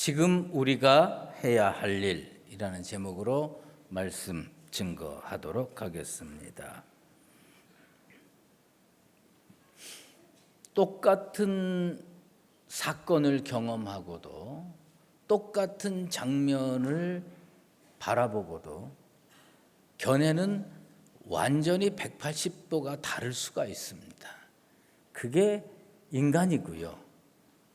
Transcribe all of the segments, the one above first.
지금 우리가 해야 할 일이라는 제목으로 말씀 증거하도록 하겠습니다. 똑같은 사건을 경험하고도 똑같은 장면을 바라보고도 견해는 완전히 180도가 다를 수가 있습니다. 그게 인간이고요.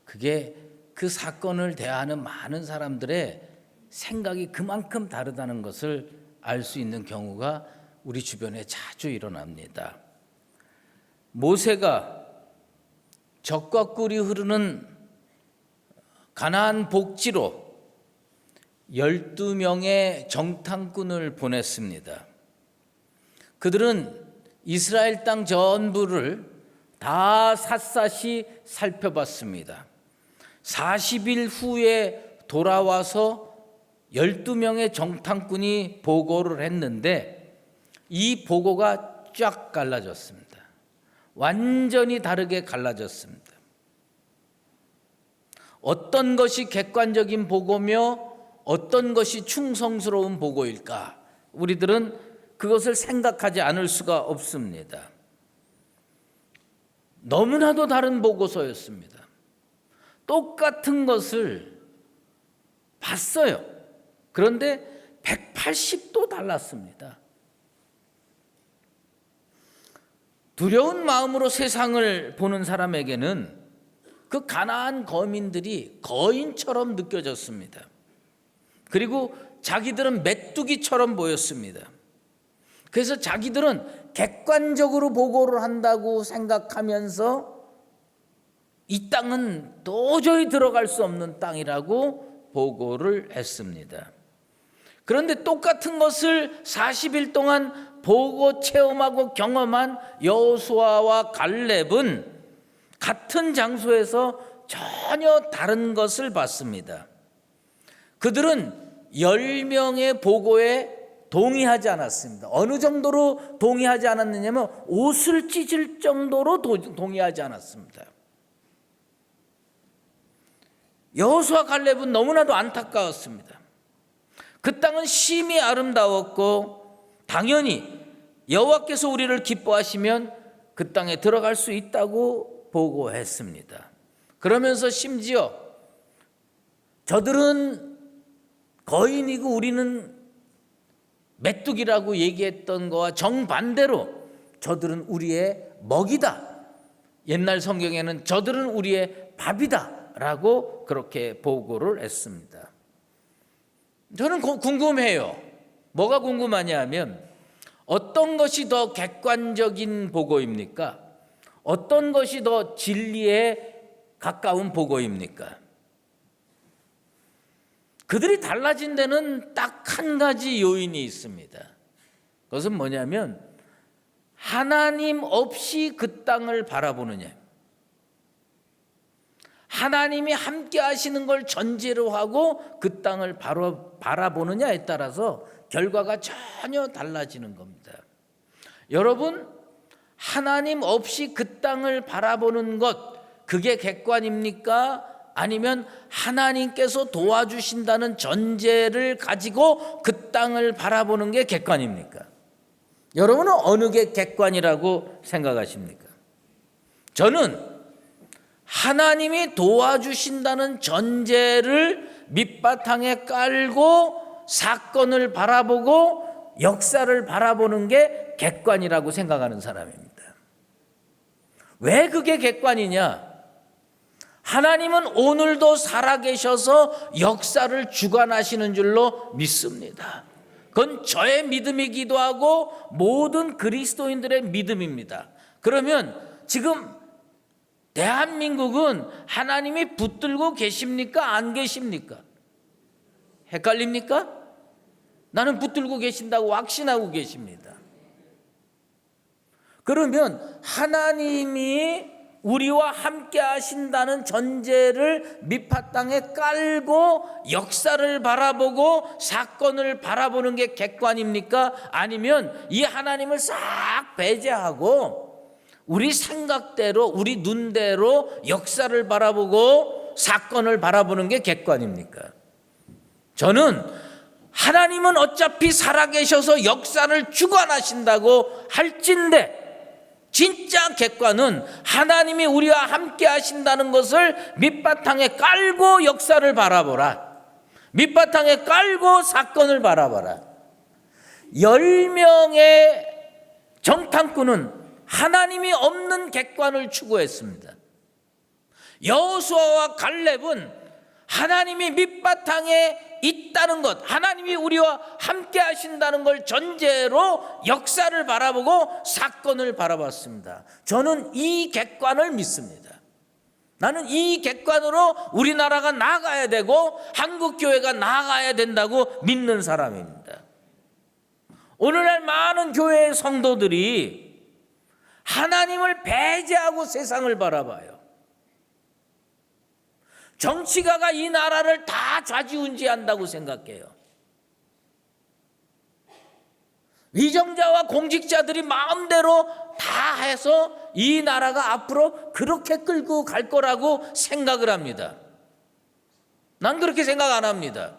그게 그 사건을 대하는 많은 사람들의 생각이 그만큼 다르다는 것을 알 수 있는 경우가 우리 주변에 자주 일어납니다. 모세가 젖과 꿀이 흐르는 가나안 복지로 12명의 정탐꾼을 보냈습니다. 그들은 이스라엘 땅 전부를 다 샅샅이 살펴봤습니다. 40일 후에 돌아와서 12명의 정탐꾼이 보고를 했는데 이 보고가 쫙 갈라졌습니다. 완전히 다르게 갈라졌습니다. 어떤 것이 객관적인 보고며 어떤 것이 충성스러운 보고일까? 우리들은 그것을 생각하지 않을 수가 없습니다. 너무나도 다른 보고서였습니다. 똑같은 것을 봤어요. 그런데 180도 달랐습니다. 두려운 마음으로 세상을 보는 사람에게는 그 가나안 거민들이 거인처럼 느껴졌습니다. 그리고 자기들은 메뚜기처럼 보였습니다. 그래서 자기들은 객관적으로 보고를 한다고 생각하면서 이 땅은 도저히 들어갈 수 없는 땅이라고 보고를 했습니다. 그런데 똑같은 것을 40일 동안 보고 체험하고 경험한 여호수아와 갈렙은 같은 장소에서 전혀 다른 것을 봤습니다. 그들은 10명의 보고에 동의하지 않았습니다. 어느 정도로 동의하지 않았느냐면 옷을 찢을 정도로 동의하지 않았습니다. 여호수아 갈렙은 너무나도 안타까웠습니다. 그 땅은 심히 아름다웠고 당연히 여호와께서 우리를 기뻐하시면 그 땅에 들어갈 수 있다고 보고했습니다. 그러면서 심지어 저들은 거인이고 우리는 메뚜기라고 얘기했던 거와 정반대로 저들은 우리의 먹이다. 옛날 성경에는 저들은 우리의 밥이다 라고 그렇게 보고를 했습니다. 저는 궁금해요. 뭐가 궁금하냐 하면 어떤 것이 더 객관적인 보고입니까? 어떤 것이 더 진리에 가까운 보고입니까? 그들이 달라진 데는 딱 한 가지 요인이 있습니다. 그것은 뭐냐면 하나님 없이 그 땅을 바라보느냐, 하나님이 함께 하시는 걸 전제로 하고 그 땅을 바라보느냐에 따라서 결과가 전혀 달라지는 겁니다. 여러분, 하나님 없이 그 땅을 바라보는 것, 그게 객관입니까? 아니면 하나님께서 도와주신다는 전제를 가지고 그 땅을 바라보는 게 객관입니까? 여러분은 어느 게 객관이라고 생각하십니까? 저는 하나님이 도와주신다는 전제를 밑바탕에 깔고 사건을 바라보고 역사를 바라보는 게 객관이라고 생각하는 사람입니다. 왜 그게 객관이냐? 하나님은 오늘도 살아계셔서 역사를 주관하시는 줄로 믿습니다. 그건 저의 믿음이기도 하고 모든 그리스도인들의 믿음입니다. 그러면 지금 대한민국은 하나님이 붙들고 계십니까? 안 계십니까? 헷갈립니까? 나는 붙들고 계신다고 확신하고 계십니다. 그러면 하나님이 우리와 함께 하신다는 전제를 밑바탕에 깔고 역사를 바라보고 사건을 바라보는 게 객관입니까? 아니면 이 하나님을 싹 배제하고 우리 생각대로 우리 눈대로 역사를 바라보고 사건을 바라보는 게 객관입니까? 저는 하나님은 어차피 살아계셔서 역사를 주관하신다고 할진대 진짜 객관은 하나님이 우리와 함께 하신다는 것을 밑바탕에 깔고 역사를 바라보라. 밑바탕에 깔고 사건을 바라봐라. 10명의 정탐꾼은 하나님이 없는 객관을 추구했습니다. 여호수아와 갈렙은 하나님이 밑바탕에 있다는 것, 하나님이 우리와 함께 하신다는 걸 전제로 역사를 바라보고 사건을 바라봤습니다. 저는 이 객관을 믿습니다. 나는 이 객관으로 우리나라가 나아가야 되고 한국교회가 나아가야 된다고 믿는 사람입니다. 오늘날 많은 교회의 성도들이 하나님을 배제하고 세상을 바라봐요. 정치가가 이 나라를 다 좌지우지한다고 생각해요. 위정자와 공직자들이 마음대로 다 해서 이 나라가 앞으로 그렇게 끌고 갈 거라고 생각을 합니다. 난 그렇게 생각 안 합니다.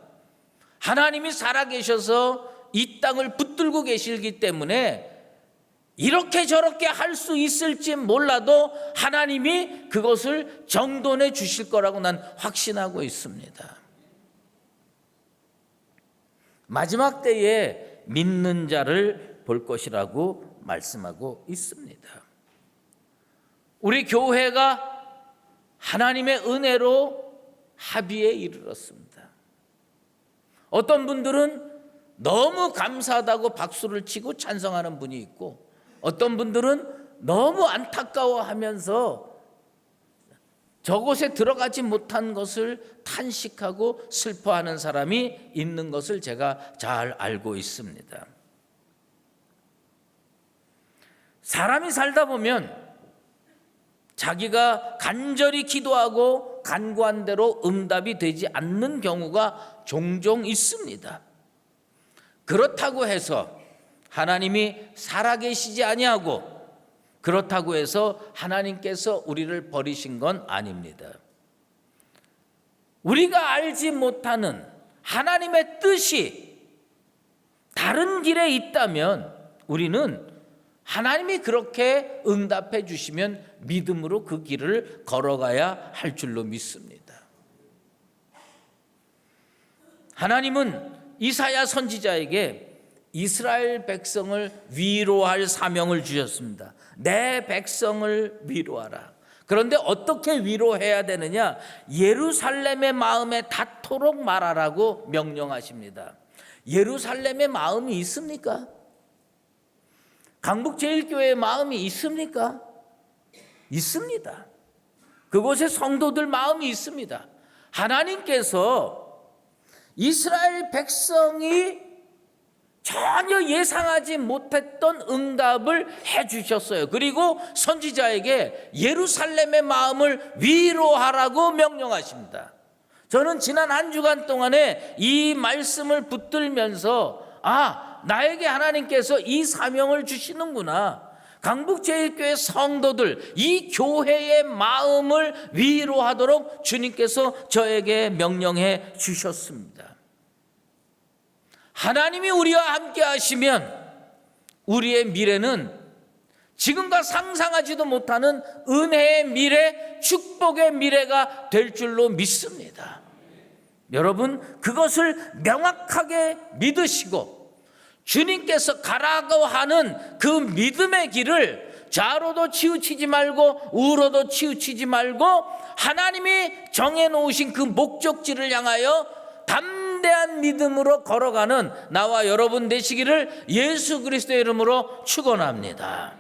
하나님이 살아계셔서 이 땅을 붙들고 계시기 때문에 이렇게 저렇게 할 수 있을지 몰라도 하나님이 그것을 정돈해 주실 거라고 난 확신하고 있습니다. 마지막 때에 믿는 자를 볼 것이라고 말씀하고 있습니다. 우리 교회가 하나님의 은혜로 합의에 이르렀습니다. 어떤 분들은 너무 감사하다고 박수를 치고 찬성하는 분이 있고, 어떤 분들은 너무 안타까워하면서 저곳에 들어가지 못한 것을 탄식하고 슬퍼하는 사람이 있는 것을 제가 잘 알고 있습니다. 사람이 살다 보면 자기가 간절히 기도하고 간구한 대로 응답이 되지 않는 경우가 종종 있습니다. 그렇다고 해서 하나님이 살아계시지 아니하고, 그렇다고 해서 하나님께서 우리를 버리신 건 아닙니다. 우리가 알지 못하는 하나님의 뜻이 다른 길에 있다면 우리는 하나님이 그렇게 응답해 주시면 믿음으로 그 길을 걸어가야 할 줄로 믿습니다. 하나님은 이사야 선지자에게 이스라엘 백성을 위로할 사명을 주셨습니다. 내 백성을 위로하라. 그런데 어떻게 위로해야 되느냐? 예루살렘의 마음에 닿도록 말하라고 명령하십니다. 예루살렘의 마음이 있습니까? 강북제일교회의 마음이 있습니까? 있습니다. 그곳에 성도들 마음이 있습니다. 하나님께서 이스라엘 백성이 전혀 예상하지 못했던 응답을 해주셨어요. 그리고 선지자에게 예루살렘의 마음을 위로하라고 명령하십니다. 저는 지난 한 주간 동안에 이 말씀을 붙들면서 나에게 하나님께서 이 사명을 주시는구나. 강북제일교회 성도들, 이 교회의 마음을 위로하도록 주님께서 저에게 명령해 주셨습니다. 하나님이 우리와 함께 하시면 우리의 미래는 지금과 상상하지도 못하는 은혜의 미래, 축복의 미래가 될 줄로 믿습니다. 여러분, 그것을 명확하게 믿으시고 주님께서 가라고 하는 그 믿음의 길을 좌로도 치우치지 말고 우로도 치우치지 말고 하나님이 정해놓으신 그 목적지를 향하여 담대한 믿음으로 걸어가는 나와 여러분 되시기를 예수 그리스도의 이름으로 축원합니다.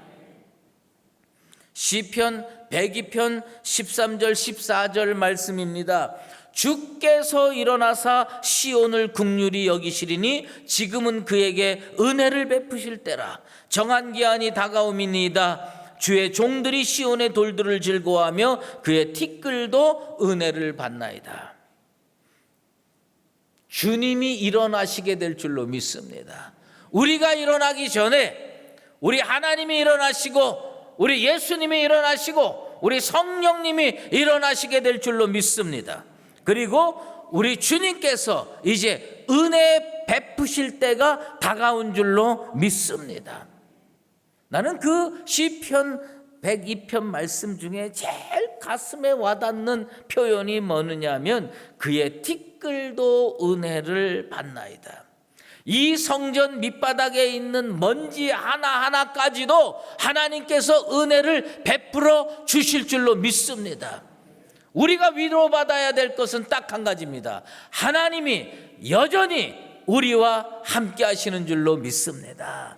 시편 102편 13절 14절 말씀입니다. 주께서 일어나사 시온을 긍휼히 여기시리니 지금은 그에게 은혜를 베푸실 때라. 정한 기한이 다가옴이니이다. 주의 종들이 시온의 돌들을 즐거워하며 그의 티끌도 은혜를 받나이다. 주님이 일어나시게 될 줄로 믿습니다. 우리가 일어나기 전에 우리 하나님이 일어나시고 우리 예수님이 일어나시고 우리 성령님이 일어나시게 될 줄로 믿습니다. 그리고 우리 주님께서 이제 은혜 베푸실 때가 다가온 줄로 믿습니다. 나는 그 시편 102편 말씀 중에 제일 가슴에 와닿는 표현이 뭐느냐면 그의 티끌도 은혜를 받나이다. 이 성전 밑바닥에 있는 먼지 하나하나까지도 하나님께서 은혜를 베풀어 주실 줄로 믿습니다. 우리가 위로받아야 될 것은 딱 한 가지입니다. 하나님이 여전히 우리와 함께 하시는 줄로 믿습니다.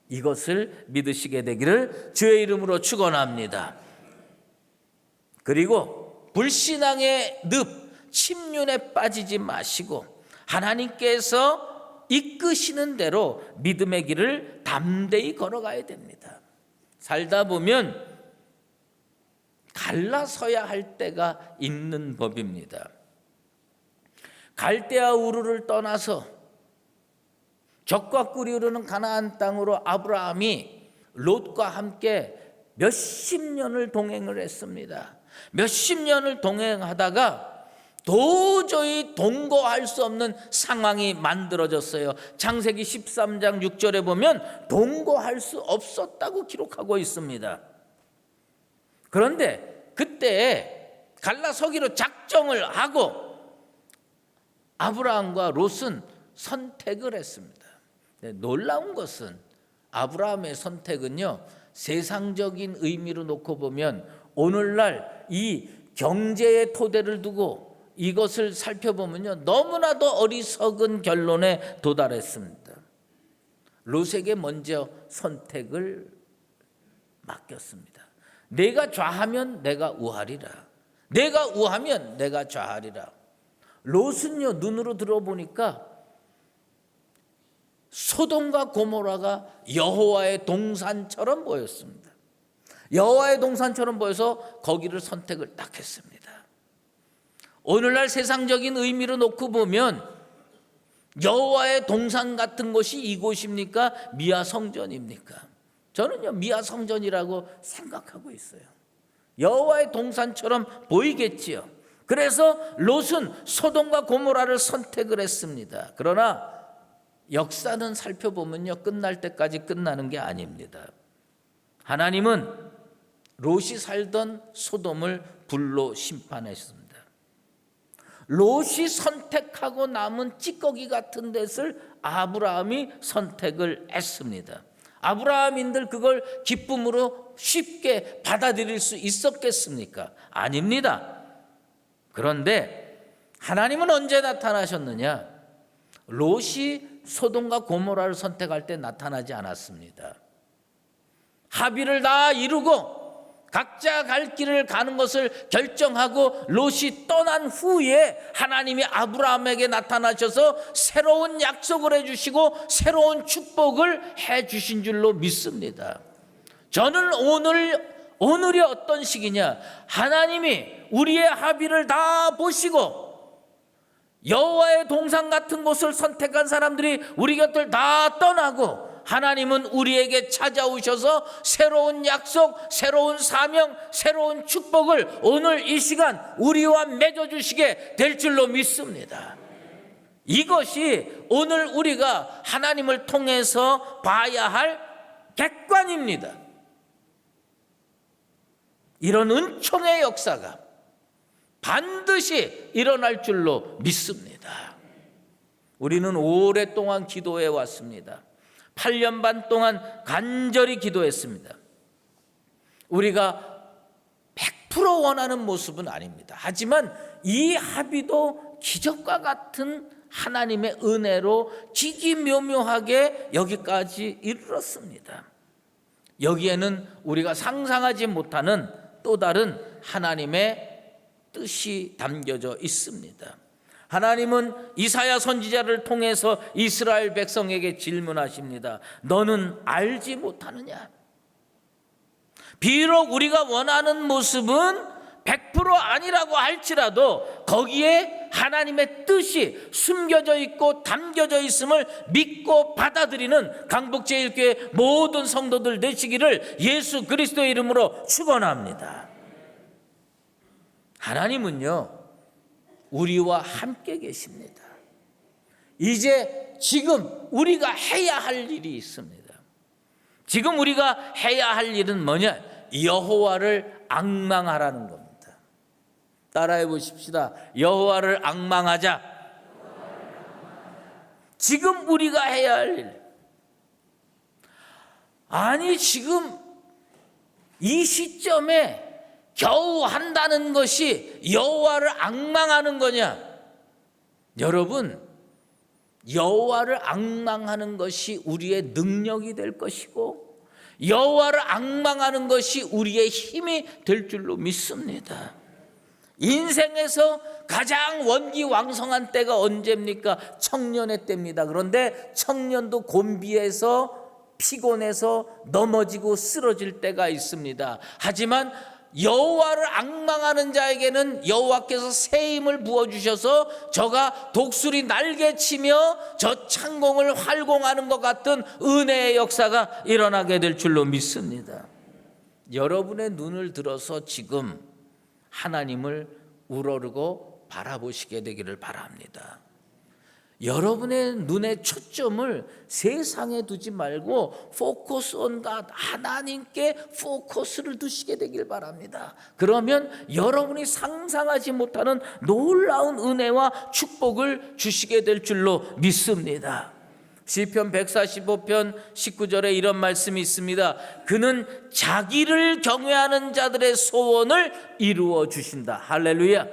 이것을 믿으시게 되기를 주의 이름으로 축원합니다. 그리고 불신앙의 늪, 침륜에 빠지지 마시고 하나님께서 이끄시는 대로 믿음의 길을 담대히 걸어가야 됩니다. 살다 보면 갈라서야 할 때가 있는 법입니다. 갈대아 우르를 떠나서 적과 꿀이 흐르는 가나안 땅으로 아브라함이 롯과 함께 몇십 년을 동행을 했습니다. 몇십 년을 동행하다가 도저히 동거할 수 없는 상황이 만들어졌어요. 창세기 13장 6절에 보면 동거할 수 없었다고 기록하고 있습니다. 그런데 그때 갈라서기로 작정을 하고 아브라함과 롯은 선택을 했습니다. 놀라운 것은 아브라함의 선택은요, 세상적인 의미로 놓고 보면 오늘날 이 경제의 토대를 두고 이것을 살펴보면요, 너무나도 어리석은 결론에 도달했습니다. 롯에게 먼저 선택을 맡겼습니다. 내가 좌하면 내가 우하리라. 내가 우하면 내가 좌하리라. 롯은요, 눈으로 들어보니까 소돔과 고모라가 여호와의 동산처럼 보였습니다. 여호와의 동산처럼 보여서 거기를 선택을 딱 했습니다. 오늘날 세상적인 의미로 놓고 보면 여호와의 동산 같은 곳이 이곳입니까? 미아 성전입니까? 저는요, 미아 성전이라고 생각하고 있어요. 여호와의 동산처럼 보이겠지요. 그래서 롯은 소돔과 고모라를 선택을 했습니다. 그러나 역사는 살펴보면요, 끝날 때까지 끝나는 게 아닙니다. 하나님은 롯이 살던 소돔을 불로 심판했습니다. 롯이 선택하고 남은 찌꺼기 같은 데를 아브라함이 선택을 했습니다. 아브라함인들 그걸 기쁨으로 쉽게 받아들일 수 있었겠습니까? 아닙니다. 그런데 하나님은 언제 나타나셨느냐? 롯이 소돔과 고모라를 선택할 때 나타나지 않았습니다. 합의를 다 이루고 각자 갈 길을 가는 것을 결정하고 롯이 떠난 후에 하나님이 아브라함에게 나타나셔서 새로운 약속을 해주시고 새로운 축복을 해주신 줄로 믿습니다. 저는 오늘이 어떤 시기냐? 하나님이 우리의 합의를 다 보시고 여호와의 동산 같은 곳을 선택한 사람들이 우리 곁을 다 떠나고 하나님은 우리에게 찾아오셔서 새로운 약속, 새로운 사명, 새로운 축복을 오늘 이 시간 우리와 맺어주시게 될 줄로 믿습니다. 이것이 오늘 우리가 하나님을 통해서 봐야 할 객관입니다. 이런 은총의 역사가 반드시 일어날 줄로 믿습니다. 우리는 오랫동안 기도해 왔습니다. 8년 반 동안 간절히 기도했습니다. 우리가 100% 원하는 모습은 아닙니다. 하지만 이 합의도 기적과 같은 하나님의 은혜로 기기묘묘하게 여기까지 이르렀습니다. 여기에는 우리가 상상하지 못하는 또 다른 하나님의 뜻이 담겨져 있습니다. 하나님은 이사야 선지자를 통해서 이스라엘 백성에게 질문하십니다. 너는 알지 못하느냐? 비록 우리가 원하는 모습은 100% 아니라고 할지라도 거기에 하나님의 뜻이 숨겨져 있고 담겨져 있음을 믿고 받아들이는 강북제일교회 모든 성도들 되시기를 예수 그리스도의 이름으로 축원합니다. 하나님은요, 우리와 함께 계십니다. 이제 지금 우리가 해야 할 일이 있습니다. 지금 우리가 해야 할 일은 뭐냐? 여호와를 앙망하라는 겁니다. 따라해 보십시다. 여호와를 앙망하자. 지금 우리가 해야 할 일. 아니, 지금 이 시점에 겨우 한다는 것이 여호와를 앙망하는 거냐? 여러분, 여호와를 앙망하는 것이 우리의 능력이 될 것이고 여호와를 앙망하는 것이 우리의 힘이 될 줄로 믿습니다. 인생에서 가장 원기왕성한 때가 언제입니까? 청년의 때입니다. 그런데 청년도 곤비해서 피곤해서 넘어지고 쓰러질 때가 있습니다. 하지만 여호와를 앙망하는 자에게는 여호와께서 새 힘을 부어주셔서 저가 독수리 날개치며 저 창공을 활공하는 것 같은 은혜의 역사가 일어나게 될 줄로 믿습니다. 여러분의 눈을 들어서 지금 하나님을 우러르고 바라보시게 되기를 바랍니다. 여러분의 눈의 초점을 세상에 두지 말고 포커스 온 갓, 하나님께 포커스를 두시게 되길 바랍니다. 그러면 여러분이 상상하지 못하는 놀라운 은혜와 축복을 주시게 될 줄로 믿습니다. 시편 145편 19절에 이런 말씀이 있습니다. 그는 자기를 경외하는 자들의 소원을 이루어 주신다. 할렐루야.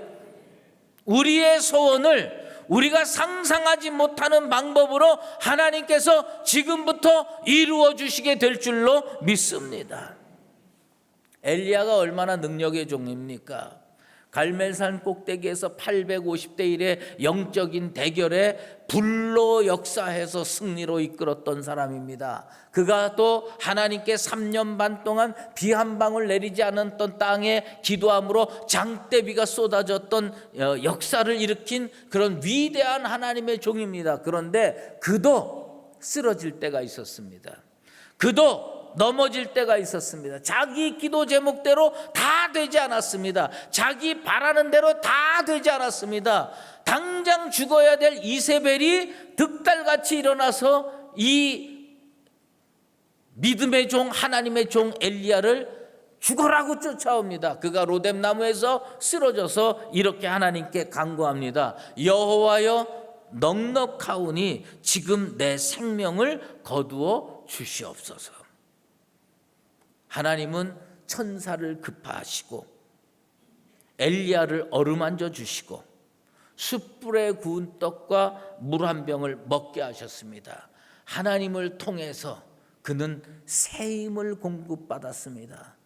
우리의 소원을 우리가 상상하지 못하는 방법으로 하나님께서 지금부터 이루어 주시게 될 줄로 믿습니다. 엘리야가 얼마나 능력의 종입니까? 갈멜산 꼭대기에서 850대 1의 영적인 대결에 불로 역사해서 승리로 이끌었던 사람입니다. 그가 또 하나님께 3년 반 동안 비 한 방울 내리지 않았던 땅에 기도함으로 장대비가 쏟아졌던 역사를 일으킨 그런 위대한 하나님의 종입니다. 그런데 그도 쓰러질 때가 있었습니다. 그도 넘어질 때가 있었습니다. 자기 기도 제목대로 다 되지 않았습니다. 자기 바라는 대로 다 되지 않았습니다. 당장 죽어야 될 이세벨이 득달같이 일어나서 이 믿음의 종, 하나님의 종 엘리야를 죽어라고 쫓아옵니다. 그가 로뎀나무에서 쓰러져서 이렇게 하나님께 간구합니다. 여호와여, 넉넉하오니 지금 내 생명을 거두어 주시옵소서. 하나님은 천사를 급파하시고 엘리야를 어루만져 주시고 숯불에 구운 떡과 물 한 병을 먹게 하셨습니다. 하나님을 통해서 그는 새 힘을 공급받았습니다.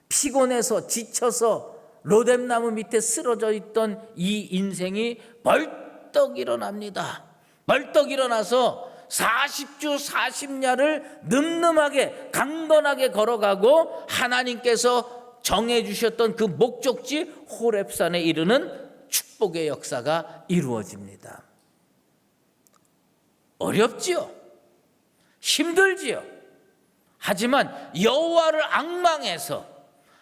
피곤해서 지쳐서 로뎀나무 밑에 쓰러져 있던 이 인생이 벌떡 일어납니다. 벌떡 일어나서 40주 40야를 늠름하게 강건하게 걸어가고 하나님께서 정해 주셨던 그 목적지 호렙산에 이르는 축복의 역사가 이루어집니다. 어렵지요. 힘들지요. 하지만 여호와를 앙망해서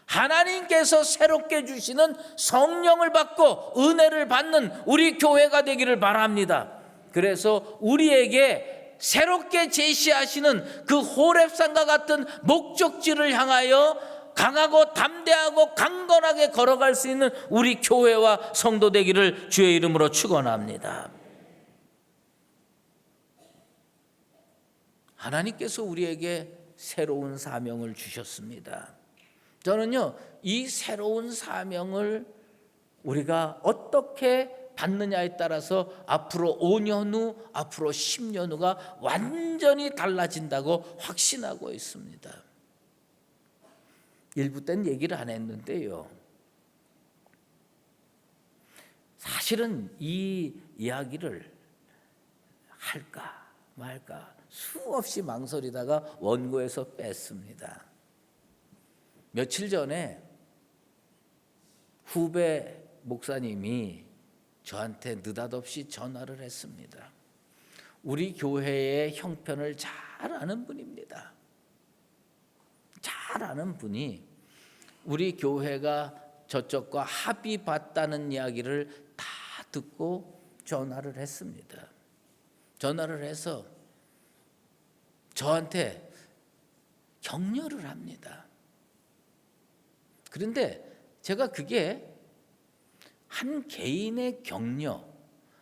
하나님께서 새롭게 주시는 성령을 받고 은혜를 받는 우리 교회가 되기를 바랍니다. 그래서 우리에게 새롭게 제시하시는 그 호렙산과 같은 목적지를 향하여 강하고 담대하고 강건하게 걸어갈 수 있는 우리 교회와 성도 되기를 주의 이름으로 축원합니다. 하나님께서 우리에게 새로운 사명을 주셨습니다. 저는요, 이 새로운 사명을 우리가 어떻게 받느냐에 따라서 앞으로 5년 후, 앞으로 10년 후가 완전히 달라진다고 확신하고 있습니다. 일부 때는 얘기를 안 했는데요, 사실은 이 이야기를 할까 말까 수없이 망설이다가 원고에서 뺐습니다. 며칠 전에 후배 목사님이 저한테 느닷없이 전화를 했습니다. 우리 교회의 형편을 잘 아는 분입니다. 잘 아는 분이 우리 교회가 저쪽과 합의 봤다는 이야기를 다 듣고 전화를 했습니다. 전화를 해서 저한테 격려를 합니다. 그런데 제가 그게 한 개인의 격려,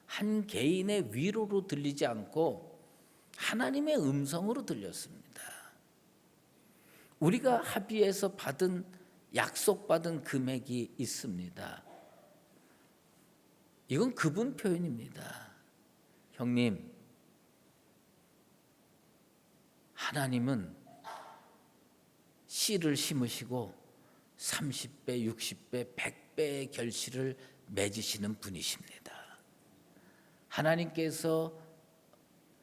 한 개인의 위로로 들리지 않고 하나님의 음성으로 들렸습니다. 우리가 합의해서 받은 약속받은 금액이 있습니다. 이건 그분 표현입니다. 형님, 하나님은 씨를 심으시고 30배, 60배, 100배의 결실을 맺으시는 분이십니다. 하나님께서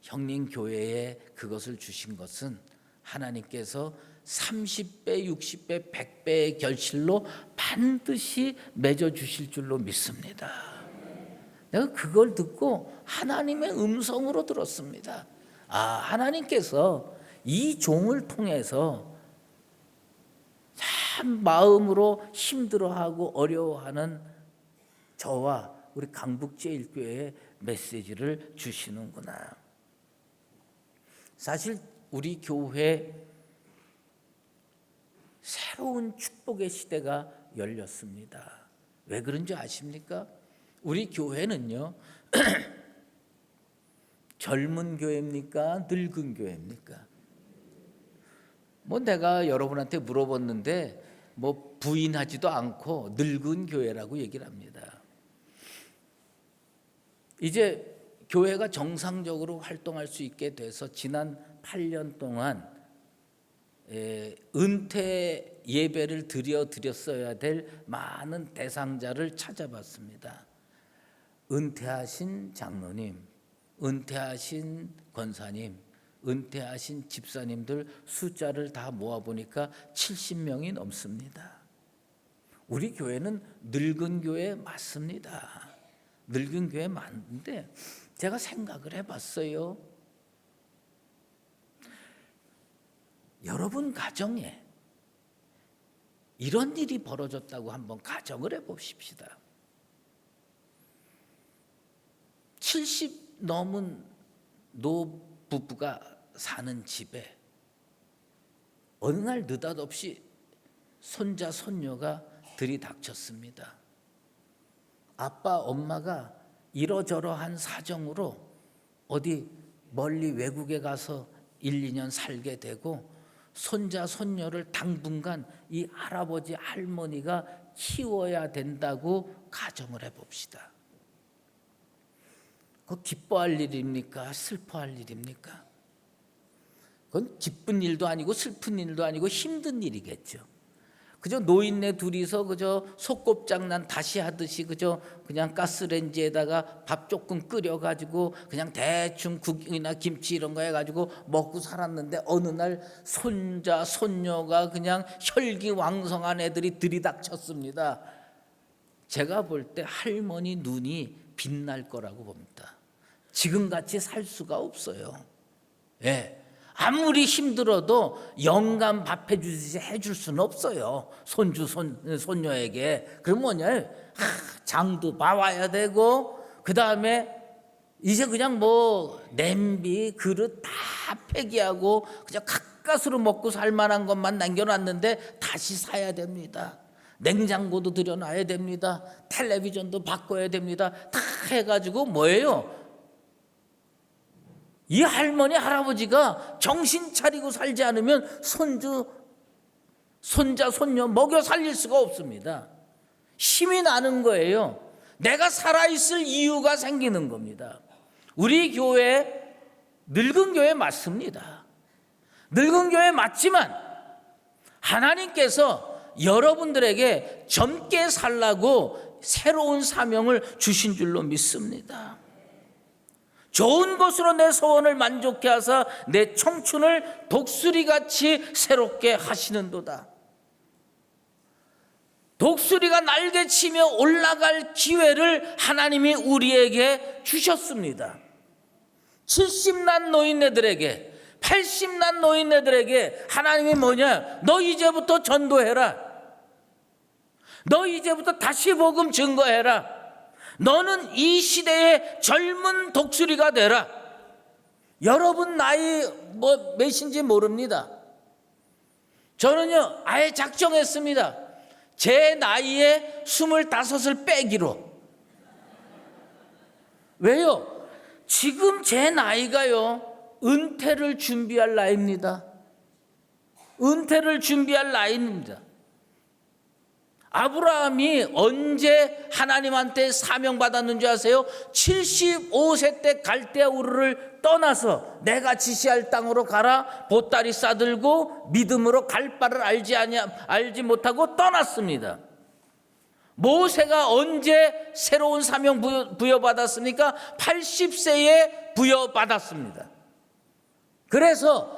형님 교회에 그것을 주신 것은 하나님께서 30배, 60배, 100배의 결실로 반드시 맺어주실 줄로 믿습니다. 내가 그걸 듣고 하나님의 음성으로 들었습니다. 하나님께서 이 종을 통해서 참 마음으로 힘들어하고 어려워하는 저와 우리 강북제일교회에 메시지를 주시는구나. 사실 우리 교회 새로운 축복의 시대가 열렸습니다. 왜 그런지 아십니까? 우리 교회는요 젊은 교회입니까? 늙은 교회입니까? 내가 여러분한테 물어봤는데 부인하지도 않고 늙은 교회라고 얘기를 합니다. 이제 교회가 정상적으로 활동할 수 있게 돼서 지난 8년 동안 은퇴 예배를 드렸어야 될 많은 대상자를 찾아봤습니다. 은퇴하신 장로님, 은퇴하신 권사님, 은퇴하신 집사님들 숫자를 다 모아보니까 70명이 넘습니다. 우리 교회는 늙은 교회 맞습니다. 늙은 교회 맞는데 제가 생각을 해봤어요. 여러분 가정에 이런 일이 벌어졌다고 한번 가정을 해봅시다. 70 넘은 노부부가 사는 집에 어느 날 느닷없이 손자 손녀가 들이닥쳤습니다. 아빠 엄마가 이러저러한 사정으로 어디 멀리 외국에 가서 1, 2년 살게 되고 손자 손녀를 당분간 이 할아버지 할머니가 키워야 된다고 가정을 해봅시다. 그거 기뻐할 일입니까? 슬퍼할 일입니까? 그건 기쁜 일도 아니고 슬픈 일도 아니고 힘든 일이겠죠. 그저 노인네 둘이서 그저 소꿉장난 다시 하듯이 그저 그냥 가스레인지에다가 밥 조금 끓여가지고 그냥 대충 국이나 김치 이런 거 해가지고 먹고 살았는데 어느 날 손자 손녀가 그냥 혈기왕성한 애들이 들이닥쳤습니다. 제가 볼 때 할머니 눈이 빛날 거라고 봅니다. 지금같이 살 수가 없어요. 예. 아무리 힘들어도 영감 밥 해주듯이 해줄 수는 없어요. 손주 손녀에게. 그럼 뭐냐, 장도 봐와야 되고 그 다음에 이제 그냥 냄비 그릇 다 폐기하고 그냥 가까스로 먹고 살만한 것만 남겨놨는데 다시 사야 됩니다. 냉장고도 들여놔야 됩니다. 텔레비전도 바꿔야 됩니다. 다 해가지고 뭐예요? 이 할머니 할아버지가 정신 차리고 살지 않으면 손자 손녀 먹여 살릴 수가 없습니다. 힘이 나는 거예요. 내가 살아있을 이유가 생기는 겁니다. 우리 교회 늙은 교회 맞습니다. 늙은 교회 맞지만 하나님께서 여러분들에게 젊게 살라고 새로운 사명을 주신 줄로 믿습니다. 좋은 것으로 내 소원을 만족케 하사 내 청춘을 독수리같이 새롭게 하시는도다. 독수리가 날개치며 올라갈 기회를 하나님이 우리에게 주셨습니다. 70난 노인네들에게 80난 노인네들에게 하나님이 뭐냐? 너 이제부터 전도해라. 너 이제부터 다시 복음 증거해라. 너는 이 시대의 젊은 독수리가 되라. 여러분 나이 몇인지 모릅니다. 저는요 아예 작정했습니다. 제 나이에 25을 빼기로. 왜요? 지금 제 나이가요 은퇴를 준비할 나이입니다. 은퇴를 준비할 나이입니다. 아브라함이 언제 하나님한테 사명받았는 줄 아세요? 75세 때 갈대아 우르를 떠나서 내가 지시할 땅으로 가라 보따리 싸들고 믿음으로 갈 바를 알지 못하고 떠났습니다. 모세가 언제 새로운 사명 부여받았습니까? 80세에 부여받았습니다. 그래서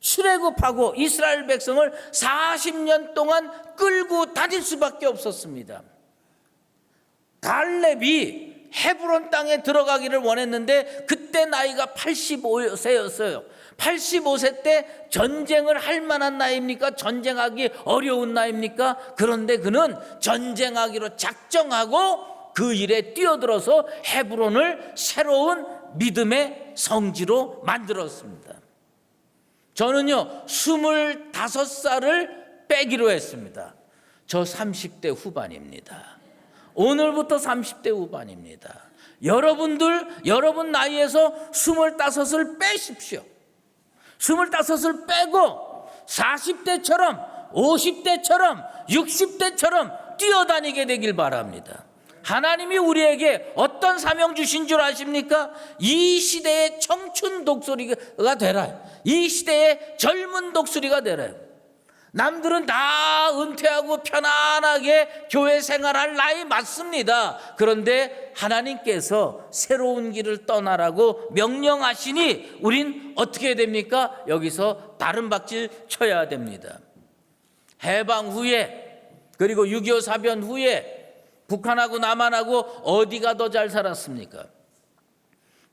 출애굽하고 이스라엘 백성을 40년 동안 끌고 다닐 수밖에 없었습니다. 갈렙이 헤브론 땅에 들어가기를 원했는데 그때 나이가 85세였어요. 85세 때 전쟁을 할 만한 나이입니까? 전쟁하기 어려운 나이입니까? 그런데 그는 전쟁하기로 작정하고 그 일에 뛰어들어서 헤브론을 새로운 믿음의 성지로 만들었습니다. 저는요 25살을 빼기로 했습니다. 저 30대 후반입니다. 오늘부터 30대 후반입니다. 여러분들 여러분 나이에서 25을 빼십시오. 25을 빼고 40대처럼 50대처럼 60대처럼 뛰어다니게 되길 바랍니다. 하나님이 우리에게 어떤 사명 주신 줄 아십니까? 이 시대의 청춘 독수리가 되라. 이 시대의 젊은 독수리가 되라. 남들은 다 은퇴하고 편안하게 교회 생활할 나이 맞습니다. 그런데 하나님께서 새로운 길을 떠나라고 명령하시니 우린 어떻게 됩니까? 여기서 다른 박질 쳐야 됩니다. 해방 후에 그리고 6.25 사변 후에 북한하고 남한하고 어디가 더 잘 살았습니까?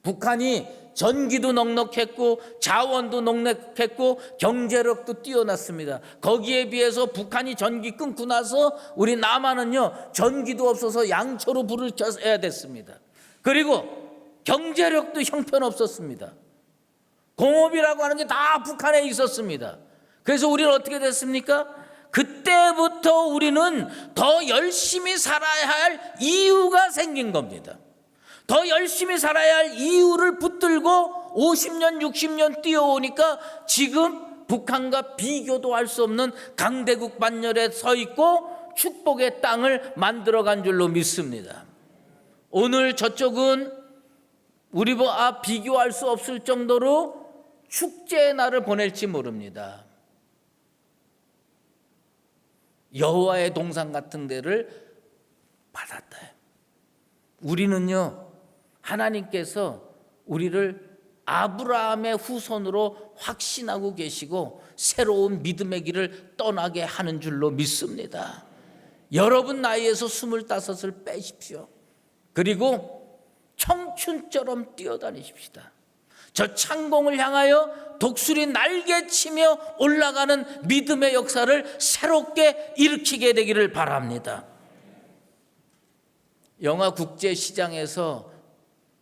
북한이 전기도 넉넉했고 자원도 넉넉했고 경제력도 뛰어났습니다. 거기에 비해서 북한이 전기 끊고 나서 우리 남한은요 전기도 없어서 양초로 불을 켜야 됐습니다. 그리고 경제력도 형편없었습니다. 공업이라고 하는 게 다 북한에 있었습니다. 그래서 우리는 어떻게 됐습니까? 그때부터 우리는 더 열심히 살아야 할 이유가 생긴 겁니다. 더 열심히 살아야 할 이유를 붙들고 50년 60년 뛰어오니까 지금 북한과 비교도 할 수 없는 강대국 반열에 서 있고 축복의 땅을 만들어간 줄로 믿습니다. 오늘 저쪽은 우리와 비교할 수 없을 정도로 축제의 날을 보낼지 모릅니다. 여호와의 동산 같은 데를 받았다. 우리는요 하나님께서 우리를 아브라함의 후손으로 확신하고 계시고 새로운 믿음의 길을 떠나게 하는 줄로 믿습니다. 여러분 나이에서 25을 빼십시오. 그리고 청춘처럼 뛰어다니십시다. 저 창공을 향하여 독수리 날개치며 올라가는 믿음의 역사를 새롭게 일으키게 되기를 바랍니다. 영화 국제시장에서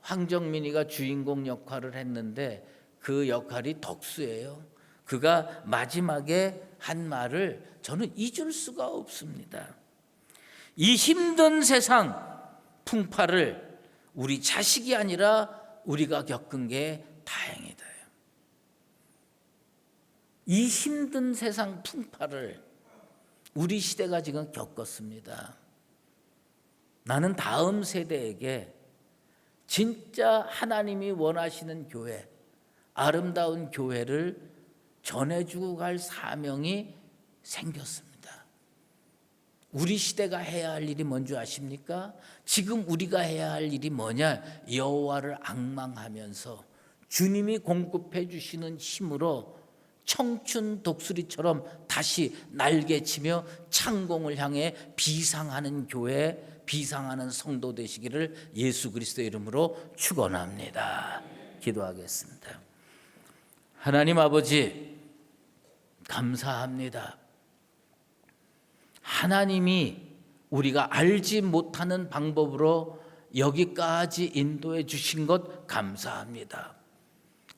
황정민이가 주인공 역할을 했는데 그 역할이 덕수예요. 그가 마지막에 한 말을 저는 잊을 수가 없습니다. 이 힘든 세상 풍파를 우리 자식이 아니라 우리가 겪은 게 다행이다. 이 힘든 세상 풍파를 우리 시대가 지금 겪었습니다. 나는 다음 세대에게 진짜 하나님이 원하시는 교회, 아름다운 교회를 전해주고 갈 사명이 생겼습니다. 우리 시대가 해야 할 일이 뭔지 아십니까? 지금 우리가 해야 할 일이 뭐냐? 여호와를 앙망하면서 주님이 공급해 주시는 힘으로 청춘 독수리처럼 다시 날개치며 창공을 향해 비상하는 교회, 비상하는 성도 되시기를 예수 그리스도의 이름으로 축원합니다. 기도하겠습니다. 하나님 아버지 감사합니다. 하나님이 우리가 알지 못하는 방법으로 여기까지 인도해 주신 것 감사합니다.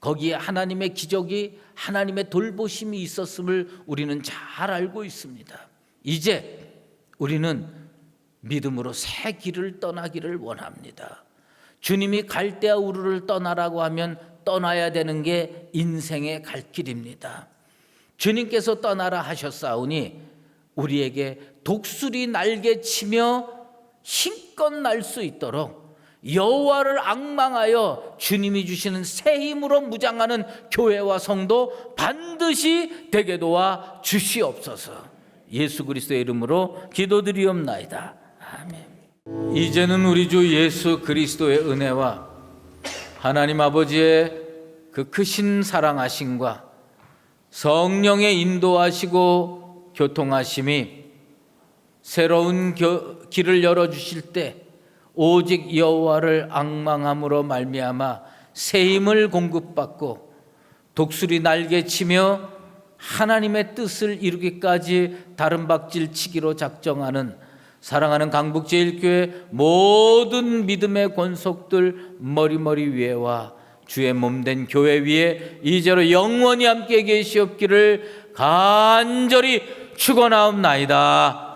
거기에 하나님의 기적이, 하나님의 돌보심이 있었음을 우리는 잘 알고 있습니다. 이제 우리는 믿음으로 새 길을 떠나기를 원합니다. 주님이 갈대아 우르를 떠나라고 하면 떠나야 되는 게 인생의 갈 길입니다. 주님께서 떠나라 하셨사오니 우리에게 독수리 날개치며 힘껏 날 수 있도록 여호와를 앙망하여 주님이 주시는 새 힘으로 무장하는 교회와 성도 반드시 되게 도와 주시옵소서. 예수 그리스도의 이름으로 기도드리옵나이다. 아멘. 이제는 우리 주 예수 그리스도의 은혜와 하나님 아버지의 그 크신 사랑하심과 성령의 인도하시고 교통하심이 새로운 길을 열어주실 때 오직 여호와를 앙망함으로 말미암아 새 힘을 공급받고 독수리 날개치며 하나님의 뜻을 이루기까지 다른박질 치기로 작정하는 사랑하는 강북제일교회 모든 믿음의 권속들 머리머리 위에와 주의 몸된 교회 위에 이제로 영원히 함께 계시옵기를 간절히 축원하옵나이다.